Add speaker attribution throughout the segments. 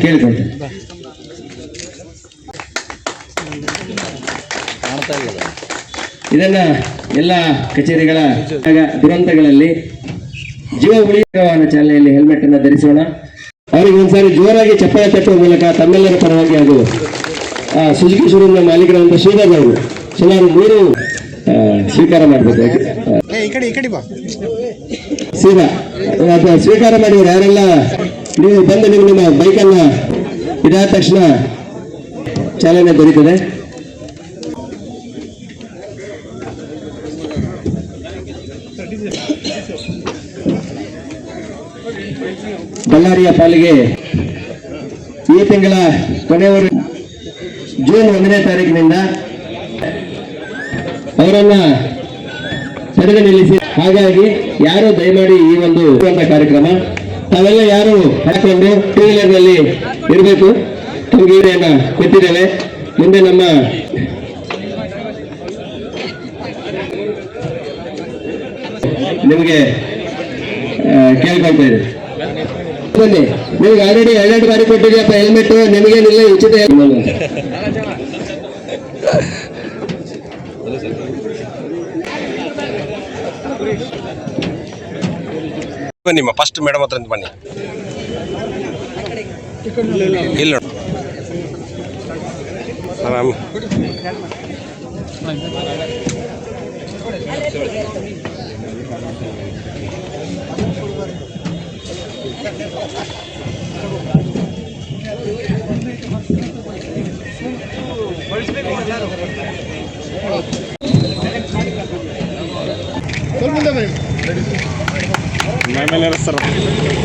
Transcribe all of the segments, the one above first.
Speaker 1: ಕೇಳಿಕೊಳ್ತೇನೆ. ಇದನ್ನ ಎಲ್ಲ ಕಚೇರಿಗಳ ದುರಂತಗಳಲ್ಲಿ ಜೀವ ಉಳಿಯುವ ಚಾಲನೆಯಲ್ಲಿ ಹೆಲ್ಮೆಟ್ ಅನ್ನು ಧರಿಸೋಣ. ಅವರಿಗೆ ಒಂದ್ಸಾರಿ ಜೋರಾಗಿ ಚಪ್ಪಾಳೆ ತಟ್ಟುವ ಮೂಲಕ ತಮ್ಮೆಲ್ಲರ ಪರವಾಗಿ ಹಾಗೂ ಸುಜುಕಿ ಶೋರೂಮ್ನ ಮಾಲೀಕರಾದಂಥ ಶ್ರೀಧರ್ ಅವರು ಸುಮಾರು 3 ಸ್ವೀಕಾರ ಮಾಡಬೇಕು. ಸೀದಾ ಸ್ವೀಕಾರ ಮಾಡಿದ್ರು ಯಾರೆಲ್ಲ ನೀವು ಬಂದು ನಿಮ್ಮ ಬೈಕನ್ನ ಇದಾದ ತಕ್ಷಣ ಚಾಲನೆ ದೊರೀತದೆ. ಬಳ್ಳಾರಿಯ ಪಾಲಿಗೆ ಈ ತಿಂಗಳ ಕೊನೆಯವರೆಗೂ ಜೂನ್ 1ನೇ ತಾರೀಕಿನಿಂದ ಅವರನ್ನ ತಡೆದು ನಿಲ್ಲಿಸಿ. ಹಾಗಾಗಿ ಯಾರು ದಯಮಾಡಿ ಈ ಒಂದು ಕಾರ್ಯಕ್ರಮ ತಾವೆಲ್ಲ ಯಾರು ಹಾಕೊಂಡು ಟೂ ವೀಲರ್ ನಲ್ಲಿ ಇರಬೇಕು. ತಂಗೀರೆಯನ್ನ ಕೊಟ್ಟಿದ್ದೇವೆ. ಮುಂದೆ ನಮ್ಮ ನಿಮಗೆ ಕೇಳ್ಕೊಳ್ತಾ ಇದೆ. ಬನ್ನಿ, ನಿಮ್ಗೆ ಆಲ್ರೆಡಿ 2 ಬಾರಿ ಕೊಟ್ಟಿದೆಯಪ್ಪ ಹೆಲ್ಮೆಟ್, ನಿಮಗೇನಿಲ್ಲ ಉಚಿತ.
Speaker 2: ಬನ್ನಿ ಫಸ್ಟ್ ಮೇಡಮ್ ಹತ್ರ ಬನ್ನಿ. ಇಲ್ಲ ಆರಾಮ್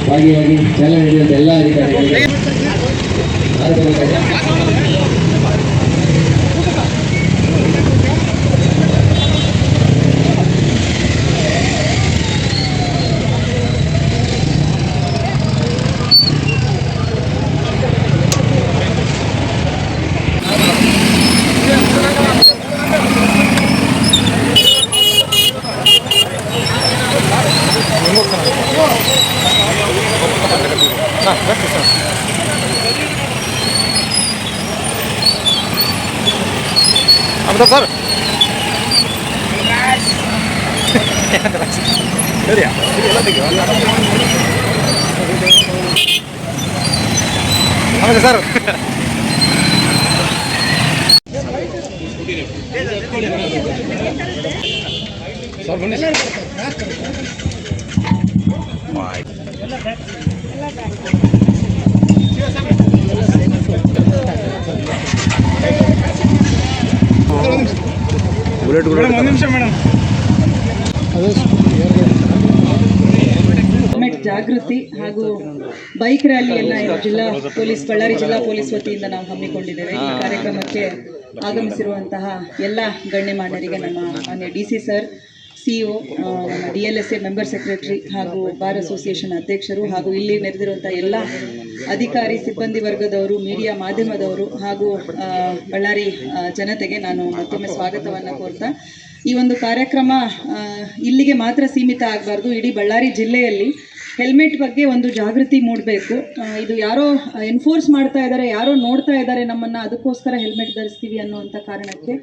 Speaker 1: ಭಾಗಿಯಾಗಿ ಚಾಲನೆ ನೀಡಿದಂಥ ಎಲ್ಲ ಅಧಿಕಾರಿಗಳಿಗೆ
Speaker 2: ಸರ್ ಸರ್ ಬುಲೆಟ್ ನಿಮಿಷ ಮೇಡಮ್.
Speaker 3: ಹೆಲ್ಮೆಟ್ ಜಾಗೃತಿ ಹಾಗೂ ಬೈಕ್ ರ್ಯಾಲಿಯನ್ನ ಬಳ್ಳಾರಿ ಜಿಲ್ಲಾ ಪೊಲೀಸ್ ವತಿಯಿಂದ ನಾವು ಹಮ್ಮಿಕೊಂಡಿದ್ದೇವೆ. ಈ ಕಾರ್ಯಕ್ರಮಕ್ಕೆ ಆಗಮಿಸಿರುವಂತಹ ಎಲ್ಲ ಗಣ್ಯಮಾನ್ಯರಿಗೆ ನಮ್ಮ ಮಾನ್ಯ DC ಸರ್, CEO, ನಮ್ಮ DLSA ಮೆಂಬರ್ ಸೆಕ್ರೆಟರಿ ಹಾಗೂ ಬಾರ್ ಅಸೋಸಿಯೇಷನ್ ಅಧ್ಯಕ್ಷರು ಹಾಗೂ ಇಲ್ಲಿ ನೆರೆದಿರುವಂಥ ಎಲ್ಲ ಅಧಿಕಾರಿ ಸಿಬ್ಬಂದಿ ವರ್ಗದವರು, ಮೀಡಿಯಾ ಮಾಧ್ಯಮದವರು ಹಾಗೂ ಬಳ್ಳಾರಿ ಜನತೆಗೆ ನಾನು ಮತ್ತೊಮ್ಮೆ ಸ್ವಾಗತವನ್ನು ಕೋರ್ತಾ, ಈ ಒಂದು ಕಾರ್ಯಕ್ರಮ ಇಲ್ಲಿಗೆ ಮಾತ್ರ ಸೀಮಿತ ಆಗಬಾರ್ದು. ಇಡೀ ಬಳ್ಳಾರಿ ಜಿಲ್ಲೆಯಲ್ಲಿ ಹೆಲ್ಮೆಟ್ ಬಗ್ಗೆ ಒಂದು ಜಾಗೃತಿ ಮೂಡಬೇಕು. ಇದು ಯಾರೋ ಎನ್ಫೋರ್ಸ್ ಮಾಡ್ತಾ ಇದ್ದಾರೆ, ಯಾರೋ ನೋಡ್ತಾ ಇದ್ದಾರೆ ನಮ್ಮನ್ನು, ಅದಕ್ಕೋಸ್ಕರ ಹೆಲ್ಮೆಟ್ ಧರಿಸ್ತೀವಿ ಅನ್ನುವಂಥ ಕಾರಣಕ್ಕೆ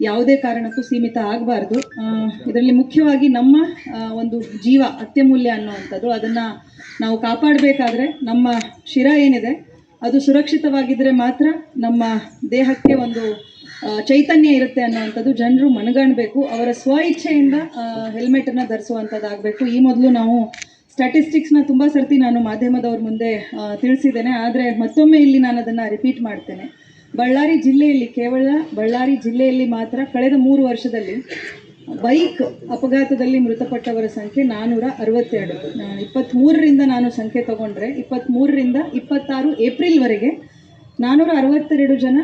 Speaker 3: ಯಾವುದೇ ಕಾರಣಕ್ಕೂ ಸೀಮಿತ ಆಗಬಾರ್ದು. ಇದರಲ್ಲಿ ಮುಖ್ಯವಾಗಿ ನಮ್ಮ ಒಂದು ಜೀವ ಅತ್ಯಮೂಲ್ಯ ಅನ್ನುವಂಥದ್ದು, ಅದನ್ನು ನಾವು ಕಾಪಾಡಬೇಕಾದ್ರೆ ನಮ್ಮ ಶಿರ ಏನಿದೆ ಅದು ಸುರಕ್ಷಿತವಾಗಿದ್ದರೆ ಮಾತ್ರ ನಮ್ಮ ದೇಹಕ್ಕೆ ಒಂದು ಚೈತನ್ಯ ಇರುತ್ತೆ ಅನ್ನುವಂಥದ್ದು ಜನರು ಮನಗಾಣಬೇಕು. ಅವರ ಸ್ವ ಇಚ್ಛೆಯಿಂದ ಹೆಲ್ಮೆಟನ್ನು ಧರಿಸುವಂಥದ್ದಾಗಬೇಕು. ಈ ಮೊದಲು ನಾವು ಸ್ಟ್ಯಾಟಿಸ್ಟಿಕ್ಸ್ನ ತುಂಬ ಸರ್ತಿ ನಾನು ಮಾಧ್ಯಮದವ್ರ ಮುಂದೆ ತಿಳಿಸಿದ್ದೇನೆ, ಆದರೆ ಮತ್ತೊಮ್ಮೆ ಇಲ್ಲಿ ನಾನು ಅದನ್ನು ರಿಪೀಟ್ ಮಾಡ್ತೇನೆ. ಬಳ್ಳಾರಿ ಜಿಲ್ಲೆಯಲ್ಲಿ, ಕೇವಲ ಬಳ್ಳಾರಿ ಜಿಲ್ಲೆಯಲ್ಲಿ ಮಾತ್ರ ಕಳೆದ 3 ವರ್ಷದಲ್ಲಿ ಬೈಕ್ ಅಪಘಾತದಲ್ಲಿ ಮೃತಪಟ್ಟವರ ಸಂಖ್ಯೆ 462. 23ರಿಂದ ನಾನು ಸಂಖ್ಯೆ ತಗೊಂಡ್ರೆ 23ರಿಂದ 26 ಏಪ್ರಿಲ್ವರೆಗೆ 462 ಜನ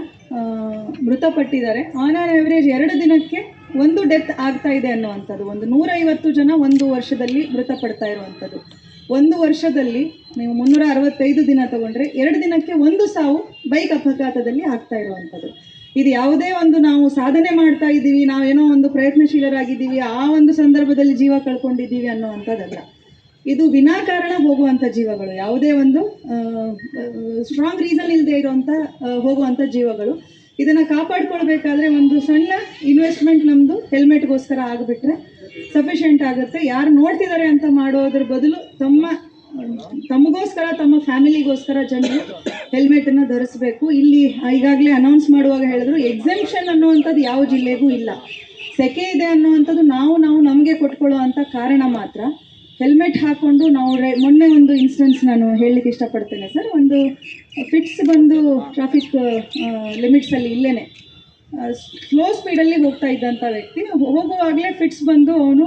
Speaker 3: ಮೃತಪಟ್ಟಿದ್ದಾರೆ. ಆನ್ ಆ್ಯಾವ್ರೇಜ್ 2 ದಿನಕ್ಕೆ 1 ಡೆತ್ ಆಗ್ತಾ ಇದೆ ಅನ್ನುವಂಥದ್ದು. 150 ಜನ 1 ವರ್ಷದಲ್ಲಿ ಮೃತಪಡ್ತಾ ಇರುವಂಥದ್ದು. 1 ವರ್ಷದಲ್ಲಿ ನೀವು 365 ದಿನ ತಗೊಂಡ್ರೆ 2 ದಿನಕ್ಕೆ 1 ಸಾವು ಬೈಕ್ ಅಪಘಾತದಲ್ಲಿ ಆಗ್ತಾ ಇರುವಂಥದ್ದು. ಇದು ಯಾವುದೇ ಒಂದು ನಾವು ಸಾಧನೆ ಮಾಡ್ತಾ ಇದ್ದೀವಿ, ನಾವೇನೋ ಒಂದು ಪ್ರಯತ್ನಶೀಲರಾಗಿದ್ದೀವಿ, ಆ ಒಂದು ಸಂದರ್ಭದಲ್ಲಿ ಜೀವ ಕಳ್ಕೊಂಡಿದ್ದೀವಿ ಅನ್ನುವಂಥದ್ದಲ್ಲ. ಇದು ವಿನಾಕಾರಣ ಹೋಗುವಂಥ ಜೀವಗಳು, ಯಾವುದೇ ಒಂದು ಸ್ಟ್ರಾಂಗ್ ರೀಸನ್ ಇಲ್ಲದೆ ಇರುವಂಥ ಹೋಗುವಂಥ ಜೀವಗಳು. ಇದನ್ನು ಕಾಪಾಡ್ಕೊಳ್ಬೇಕಾದ್ರೆ ಒಂದು ಸಣ್ಣ ಇನ್ವೆಸ್ಟ್ಮೆಂಟ್ ನಮ್ಮದು ಹೆಲ್ಮೆಟ್ಗೋಸ್ಕರ ಆಗಿಬಿಟ್ರೆ ಸಫಿಷಿಯೆಂಟ್ ಆಗುತ್ತೆ. ಯಾರು ನೋಡ್ತಿದ್ದಾರೆ ಅಂತ ಮಾಡೋದ್ರ ಬದಲು ತಮಗೋಸ್ಕರ ತಮ್ಮ ಫ್ಯಾಮಿಲಿಗೋಸ್ಕರ ಜನರು ಹೆಲ್ಮೆಟನ್ನು ಧರಿಸಬೇಕು. ಇಲ್ಲಿ ಈಗಾಗಲೇ ಅನೌನ್ಸ್ ಮಾಡುವಾಗ ಹೇಳಿದ್ರು, ಎಕ್ಸೆಂಪ್ಷನ್ ಅನ್ನುವಂಥದ್ದು ಯಾವ ಜಿಲ್ಲೆಗೂ ಇಲ್ಲ. ಸೆಕೆ ಇದೆ ಅನ್ನುವಂಥದ್ದು ನಾವು ನಮಗೆ ಕೊಟ್ಕೊಳ್ಳೋ ಅಂಥ ಕಾರಣ ಮಾತ್ರ. ಹೆಲ್ಮೆಟ್ ಹಾಕ್ಕೊಂಡು ನಾವು ಮೊನ್ನೆ ಒಂದು ಇನ್ಸ್ಟೆನ್ಸ್ ನಾನು ಹೇಳಲಿಕ್ಕೆ ಇಷ್ಟಪಡ್ತೇನೆ ಸರ್. ಒಂದು ಫಿಟ್ಸ್ ಬಂದು ಟ್ರಾಫಿಕ್ ಲಿಮಿಟ್ಸಲ್ಲಿ ಇಲ್ಲೇ ಸ್ಲೋ ಸ್ಪೀಡಲ್ಲಿ ಹೋಗ್ತಾ ಇದ್ದಂಥ ವ್ಯಕ್ತಿ ಹೋಗುವಾಗಲೇ ಫಿಟ್ಸ್ ಬಂದು ಅವನು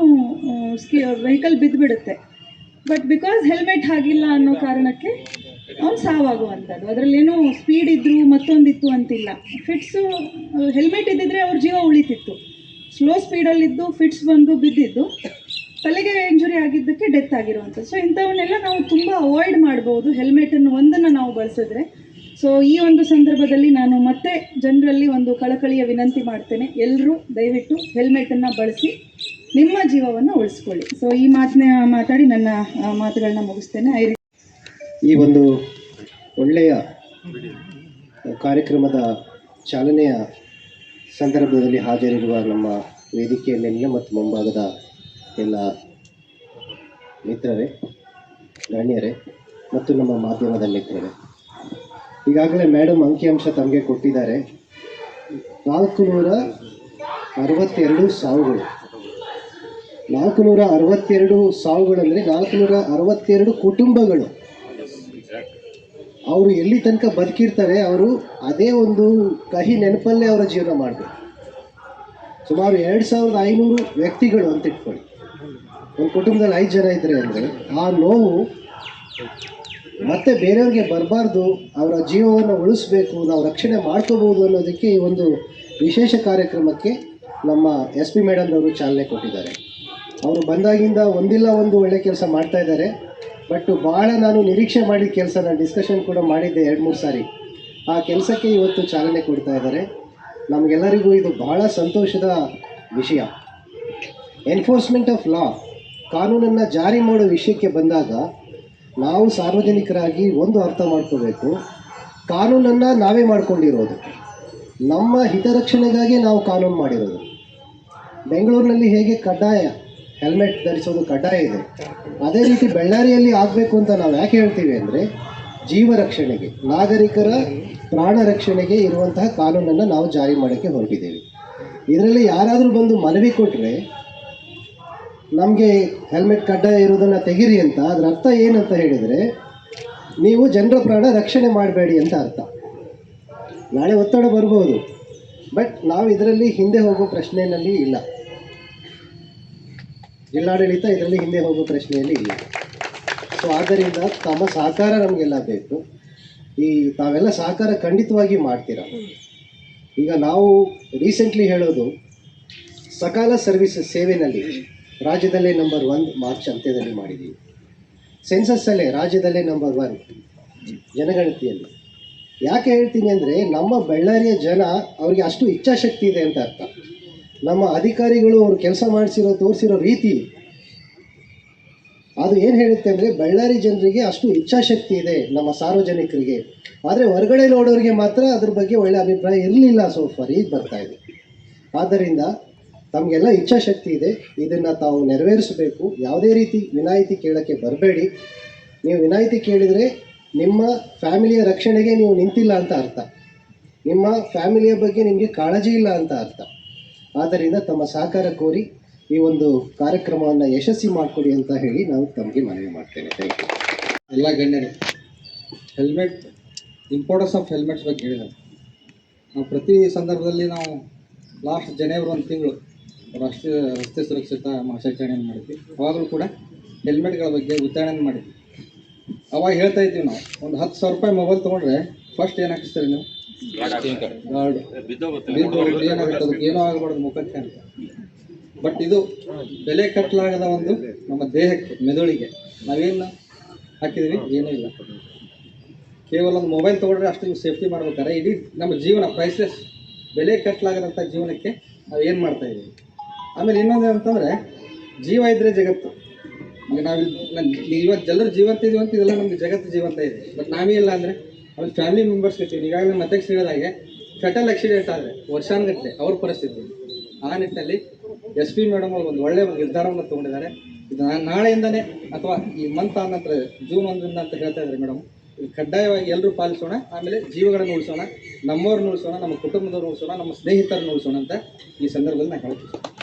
Speaker 3: ವೆಹಿಕಲ್ ಬಿದ್ದುಬಿಡುತ್ತೆ. ಬಟ್ ಬಿಕಾಸ್ ಹೆಲ್ಮೆಟ್ ಆಗಿಲ್ಲ ಅನ್ನೋ ಕಾರಣಕ್ಕೆ ಅವ್ನು ಸಾವಾಗುವಂಥದ್ದು. ಅದರಲ್ಲೇನೋ ಸ್ಪೀಡ್ ಇದ್ದರು ಮತ್ತೊಂದಿತ್ತು ಅಂತಿಲ್ಲ. ಫಿಟ್ಸು ಹೆಲ್ಮೆಟ್ ಇದ್ದಿದ್ರೆ ಅವ್ರ ಜೀವ ಉಳಿತಿತ್ತು. ಸ್ಲೋ ಸ್ಪೀಡಲ್ಲಿದ್ದು ಫಿಟ್ಸ್ ಬಂದು ಬಿದ್ದಿದ್ದು ತಲೆಗೆ ಇಂಜುರಿ ಆಗಿದ್ದಕ್ಕೆ ಡೆತ್ ಆಗಿರುವಂಥದ್ದು. ಸೊ ಇಂಥವನ್ನೆಲ್ಲ ನಾವು ತುಂಬ ಅವಾಯ್ಡ್ ಮಾಡ್ಬೋದು ಹೆಲ್ಮೆಟನ್ನು ಒಂದನ್ನು ನಾವು ಬಳಸಿದ್ರೆ. ಸೊ ಈ ಒಂದು ಸಂದರ್ಭದಲ್ಲಿ ನಾನು ಮತ್ತೆ ಜನರಲ್ಲಿ ಒಂದು ಕಳಕಳಿಯ ವಿನಂತಿ ಮಾಡ್ತೇನೆ, ಎಲ್ಲರೂ ದಯವಿಟ್ಟು ಹೆಲ್ಮೆಟನ್ನು ಬಳಸಿ ನಿಮ್ಮ ಜೀವವನ್ನು ಉಳಿಸ್ಕೊಳ್ಳಿ. ಸೊ ಈ ಮಾತಾಡಿ ನನ್ನ ಮಾತುಗಳನ್ನ ಮುಗಿಸ್ತೇನೆ.
Speaker 4: ಈ ಒಂದು ಒಳ್ಳೆಯ ಕಾರ್ಯಕ್ರಮದ ಚಾಲನೆಯ ಸಂದರ್ಭದಲ್ಲಿ ಹಾಜರಿರುವ ನಮ್ಮ ವೇದಿಕೆಯಲ್ಲೆಲ್ಲ ಮತ್ತು ಮುಂಭಾಗದ ಎಲ್ಲ ಮಿತ್ರರೇ, ಗಣ್ಯರೇ ಮತ್ತು ನಮ್ಮ ಮಾಧ್ಯಮದ ಮಿತ್ರರೇ, ಈಗಾಗಲೇ ಮೇಡಮ್ ಅಂಕಿಅಂಶ ತಮಗೆ ಕೊಟ್ಟಿದ್ದಾರೆ. 462 ಸಾವುಗಳು. 462 ಸಾವುಗಳಂದರೆ 462 ಕುಟುಂಬಗಳು. ಅವರು ಎಲ್ಲಿ ತನಕ ಬದುಕಿರ್ತಾರೆ ಅವರು ಅದೇ ಒಂದು ಕಹಿ ನೆನಪಲ್ಲೇ ಅವರ ಜೀವನ ಮಾಡಬೇಕು. ಸುಮಾರು 2500 ವ್ಯಕ್ತಿಗಳು ಅಂತ ಇಟ್ಕೊಳ್ಳಿ. ಒಂದು ಕುಟುಂಬದಲ್ಲಿ 5 ಜನ ಇದ್ದರೆ ಅಂದರೆ ಆ ನೋವು ಮತ್ತೆ ಬೇರೆಯವ್ರಿಗೆ ಬರಬಾರ್ದು, ಅವರ ಜೀವವನ್ನು ಉಳಿಸ್ಬೇಕು, ನಾವು ರಕ್ಷಣೆ ಮಾಡ್ಕೋಬೋದು ಅನ್ನೋದಕ್ಕೆ ಈ ಒಂದು ವಿಶೇಷ ಕಾರ್ಯಕ್ರಮಕ್ಕೆ ನಮ್ಮ SP ಮೇಡಮ್ನವರು ಚಾಲನೆ ಕೊಟ್ಟಿದ್ದಾರೆ. ಅವರು ಬಂದಾಗಿಂದ ಒಂದಿಲ್ಲ ಒಂದು ಒಳ್ಳೆ ಕೆಲಸ ಮಾಡ್ತಾ ಇದ್ದಾರೆ. ಬಟ್ ಭಾಳ ನಾನು ನಿರೀಕ್ಷೆ ಮಾಡಿದ ಕೆಲಸ, ನಾನು ಡಿಸ್ಕಷನ್ ಕೂಡ ಮಾಡಿದ್ದೆ 2-3 ಸಾರಿ. ಆ ಕೆಲಸಕ್ಕೆ ಇವತ್ತು ಚಾಲನೆ ಕೊಡ್ತಾ ಇದ್ದಾರೆ. ನಮಗೆಲ್ಲರಿಗೂ ಇದು ಬಹಳ ಸಂತೋಷದ ವಿಷಯ. ಎನ್ಫೋರ್ಸ್ಮೆಂಟ್ ಆಫ್ ಲಾ, ಕಾನೂನನ್ನು ಜಾರಿ ಮಾಡೋ ವಿಷಯಕ್ಕೆ ಬಂದಾಗ ನಾವು ಸಾರ್ವಜನಿಕರಾಗಿ ಒಂದು ಅರ್ಥ ಮಾಡ್ಕೋಬೇಕು, ಕಾನೂನನ್ನು ನಾವೇ ಮಾಡ್ಕೊಂಡಿರೋದು, ನಮ್ಮ ಹಿತರಕ್ಷಣೆಗಾಗಿ ನಾವು ಕಾನೂನು ಮಾಡಿರೋದು. ಬೆಂಗಳೂರಿನಲ್ಲಿ ಹೇಗೆ ಕಡ್ಡಾಯ ಹೆಲ್ಮೆಟ್ ಧರಿಸೋದು ಕಡ್ಡಾಯ ಇದೆ, ಅದೇ ರೀತಿ ಬಳ್ಳಾರಿಯಲ್ಲಿ ಆಗಬೇಕು ಅಂತ ನಾವು ಯಾಕೆ ಹೇಳ್ತೀವಿ ಅಂದರೆ ಜೀವ ರಕ್ಷಣೆಗೆ, ನಾಗರಿಕರ ಪ್ರಾಣ ರಕ್ಷಣೆಗೆ ಇರುವಂತಹ ಕಾನೂನನ್ನು ನಾವು ಜಾರಿ ಮಾಡೋಕ್ಕೆ ಹೊರಟಿದ್ದೇವೆ. ಇದರಲ್ಲಿ ಯಾರಾದರೂ ಬಂದು ಮನವಿ ಕೊಟ್ಟರೆ ನಮಗೆ ಹೆಲ್ಮೆಟ್ ಕಡ್ಡಾಯ ಇರೋದನ್ನು ತೆಗಿರಿ ಅಂತ, ಅದರ ಅರ್ಥ ಏನಂತ ಹೇಳಿದರೆ ನೀವು ಜನರ ಪ್ರಾಣ ರಕ್ಷಣೆ ಮಾಡಬೇಡಿ ಅಂತ ಅರ್ಥ. ನಾಳೆ ಒತ್ತಡ ಬರ್ಬೋದು, ಬಟ್ ನಾವು ಇದರಲ್ಲಿ ಹಿಂದೆ ಹೋಗೋ ಪ್ರಶ್ನೆಯಲ್ಲಿ ಇಲ್ಲ. ಜಿಲ್ಲಾಡಳಿತ ಇದರಲ್ಲಿ ಹಿಂದೆ ಹೋಗೋ ಪ್ರಶ್ನೆಯಲ್ಲಿ ಇಲ್ಲ. ಸೊ ಆದ್ದರಿಂದ ತಮ್ಮ ಸಹಕಾರ ನಮಗೆಲ್ಲ ಬೇಕು. ತಾವೆಲ್ಲ ಸಹಕಾರ ಖಂಡಿತವಾಗಿ ಮಾಡ್ತೀರ. ಈಗ ನಾವು ರೀಸೆಂಟ್ಲಿ ಹೇಳೋದು, ಸಕಾಲ ಸರ್ವಿಸಸ್ ಸೇವೆಯಲ್ಲಿ ರಾಜ್ಯದಲ್ಲೇ ನಂಬರ್ 1 ಮಾರ್ಚ್ ಅಂತ್ಯದಲ್ಲಿ ಮಾಡಿದ್ದೀವಿ. ಸೆನ್ಸಸ್ಸಲ್ಲೇ ರಾಜ್ಯದಲ್ಲೇ ನಂಬರ್ 1 ಜನಗಣತಿಯಲ್ಲಿ. ಯಾಕೆ ಹೇಳ್ತೀನಿ ಅಂದರೆ ನಮ್ಮ ಬಳ್ಳಾರಿಯ ಜನ ಅವರಿಗೆ ಅಷ್ಟು ಇಚ್ಛಾಶಕ್ತಿ ಇದೆ ಅಂತ ಅರ್ಥ. ನಮ್ಮ ಅಧಿಕಾರಿಗಳು ಅವರು ಕೆಲಸ ತೋರಿಸಿರೋ ರೀತಿ ಅದು ಏನು ಹೇಳುತ್ತೆ ಅಂದರೆ ಬಳ್ಳಾರಿ ಜನರಿಗೆ ಅಷ್ಟು ಇಚ್ಛಾಶಕ್ತಿ ಇದೆ, ನಮ್ಮ ಸಾರ್ವಜನಿಕರಿಗೆ. ಆದರೆ ಹೊರಗಡೆ ನೋಡೋರಿಗೆ ಮಾತ್ರ ಅದ್ರ ಬಗ್ಗೆ ಒಳ್ಳೆ ಅಭಿಪ್ರಾಯ ಇರಲಿಲ್ಲ ಸೋಫಾರ್, ಈಗ ಬರ್ತಾ ಇದೆ. ಆದ್ದರಿಂದ ತಮಗೆಲ್ಲ ಇಚ್ಛಾಶಕ್ತಿ ಇದೆ, ಇದನ್ನು ತಾವು ನೆರವೇರಿಸಬೇಕು. ಯಾವುದೇ ರೀತಿ ವಿನಾಯಿತಿ ಕೇಳೋಕ್ಕೆ ಬರಬೇಡಿ. ನೀವು ವಿನಾಯಿತಿ ಕೇಳಿದರೆ ನಿಮ್ಮ ಫ್ಯಾಮಿಲಿಯ ರಕ್ಷಣೆಗೆ ನೀವು ನಿಂತಿಲ್ಲ ಅಂತ ಅರ್ಥ, ನಿಮ್ಮ ಫ್ಯಾಮಿಲಿಯ ಬಗ್ಗೆ ನಿಮಗೆ ಕಾಳಜಿ ಇಲ್ಲ ಅಂತ ಅರ್ಥ. ಆದ್ದರಿಂದ ತಮ್ಮ ಸಹಕಾರ ಕೋರಿ ಈ ಒಂದು ಕಾರ್ಯಕ್ರಮವನ್ನು ಯಶಸ್ವಿ ಮಾಡಿಕೊಡಿ ಅಂತ ಹೇಳಿ ನಾವು ತಮಗೆ ಮನವಿ ಮಾಡ್ತೇನೆ. Thank you.
Speaker 5: ಎಲ್ಲ ಗಣ್ಯರು, ಹೆಲ್ಮೆಟ್ ಇಂಪಾರ್ಟೆನ್ಸ್ ಆಫ್ ಹೆಲ್ಮೆಟ್ಸ್ ಬಗ್ಗೆ ಹೇಳಿದ್ದಾರೆ. ನಾವು ಪ್ರತಿ ಸಂದರ್ಭದಲ್ಲಿ ನಾವು ಲಾಸ್ಟ್ ಜನವರಿ 1 ತಿಂಗಳು ರಾಷ್ಟ್ರೀಯ ರಸ್ತೆ ಸುರಕ್ಷತಾ ಮಾಸಾಚರಣೆಯನ್ನು ಮಾಡಿದ್ವಿ. ಅವಾಗಲೂ ಕೂಡ ಹೆಲ್ಮೆಟ್ಗಳ ಬಗ್ಗೆ ಉಚ್ಚಾರಣೆ ಮಾಡಿದ್ವಿ. ಅವಾಗ ಹೇಳ್ತಾ ಇದ್ದೀವಿ, ನಾವು ಒಂದು 10,000 ರೂಪಾಯಿ ಮೊಬೈಲ್ ತೊಗೊಂಡ್ರೆ ಫಸ್ಟ್ ಏನು ಹಾಕಿಸ್ತೀರಿ ನೀವು? ಗಾರ್ಡ್ ಬಿದ್ದು ಏನಾಗುತ್ತೆ, ಅದಕ್ಕೆ ಏನೋ ಆಗಬಾರ್ದು ಮುಖಕ್ಕೆ ಅಂತ. ಬಟ್ ಇದು ಬೆಲೆ ಕಟ್ಟಲಾಗದ ಒಂದು ನಮ್ಮ ದೇಹಕ್ಕೆ, ಮೆದುಳಿಗೆ ನಾವೇನು ಹಾಕಿದ್ದೀವಿ? ಏನೂ ಇಲ್ಲ. ಕೇವಲ ಒಂದು ಮೊಬೈಲ್ ತೊಗೊಂಡ್ರೆ ಅಷ್ಟು ಸೇಫ್ಟಿ ಮಾಡ್ಬೇಕಾದ್ರೆ ಇಡೀ ನಮ್ಮ ಜೀವನ ಪ್ರೈಸ್ಲೆಸ್, ಬೆಲೆ ಕಟ್ಟಲಾಗದಂಥ ಜೀವನಕ್ಕೆ ನಾವು ಏನು ಮಾಡ್ತಾಯಿದ್ದೀವಿ? ಆಮೇಲೆ ಇನ್ನೊಂದು ಅಂತಂದರೆ, ಜೀವ ಇದ್ದರೆ ಜಗತ್ತು. ಈಗ ನಾವು ಇವತ್ತು ಜನರು ಜೀವಂತ ಇದೀವಿ ಅಂತ ಇದೆಲ್ಲ ನಮ್ಗೆ ಜಗತ್ತು ಜೀವಂತ ಇದೆ. ಬಟ್ ನಾವೇ ಇಲ್ಲ ಅಂದರೆ ಅವ್ರ ಫ್ಯಾಮಿಲಿ ಮೆಂಬರ್ಸ್ ಇರ್ತೀವಿ. ಈಗಾಗಲೇ ಮತ್ತೆ ಹೇಳಿದಾಗೆ ಫೆಟಲ್ ಆಕ್ಸಿಡೆಂಟ್ ಆದರೆ ವರ್ಷಾನುಗಟ್ಟಲೆ ಅವ್ರ ಪರಿಸ್ಥಿತಿ. ಆ ನಿಟ್ಟಿನಲ್ಲಿ SP ಮೇಡಮ್ ಅವರು ಒಂದು ಒಳ್ಳೆಯ ನಿರ್ಧಾರವನ್ನು ತೊಗೊಂಡಿದ್ದಾರೆ. ಇದು ನಾಳೆಯಿಂದನೇ ಅಥವಾ ಈ ಮಂತ್ ಆದ ನಂತರ ಜೂನ್ 1ರಿಂದ ಅಂತ ಹೇಳ್ತಾ ಇದ್ದಾರೆ ಮೇಡಮ್. ಇದು ಕಡ್ಡಾಯವಾಗಿ ಎಲ್ಲರೂ ಪಾಲಿಸೋಣ. ಆಮೇಲೆ ಜೀವಗಳನ್ನು ಉಳಿಸೋಣ, ನಮ್ಮವ್ರನ್ನ ಉಳಿಸೋಣ, ನಮ್ಮ ಕುಟುಂಬದವ್ರನ್ನ ಉಳಿಸೋಣ, ನಮ್ಮ ಸ್ನೇಹಿತರನ್ನ ಉಳಿಸೋಣ ಅಂತ ಈ ಸಂದರ್ಭದಲ್ಲಿ ನಾನು ಹೇಳ್ತೀನಿ.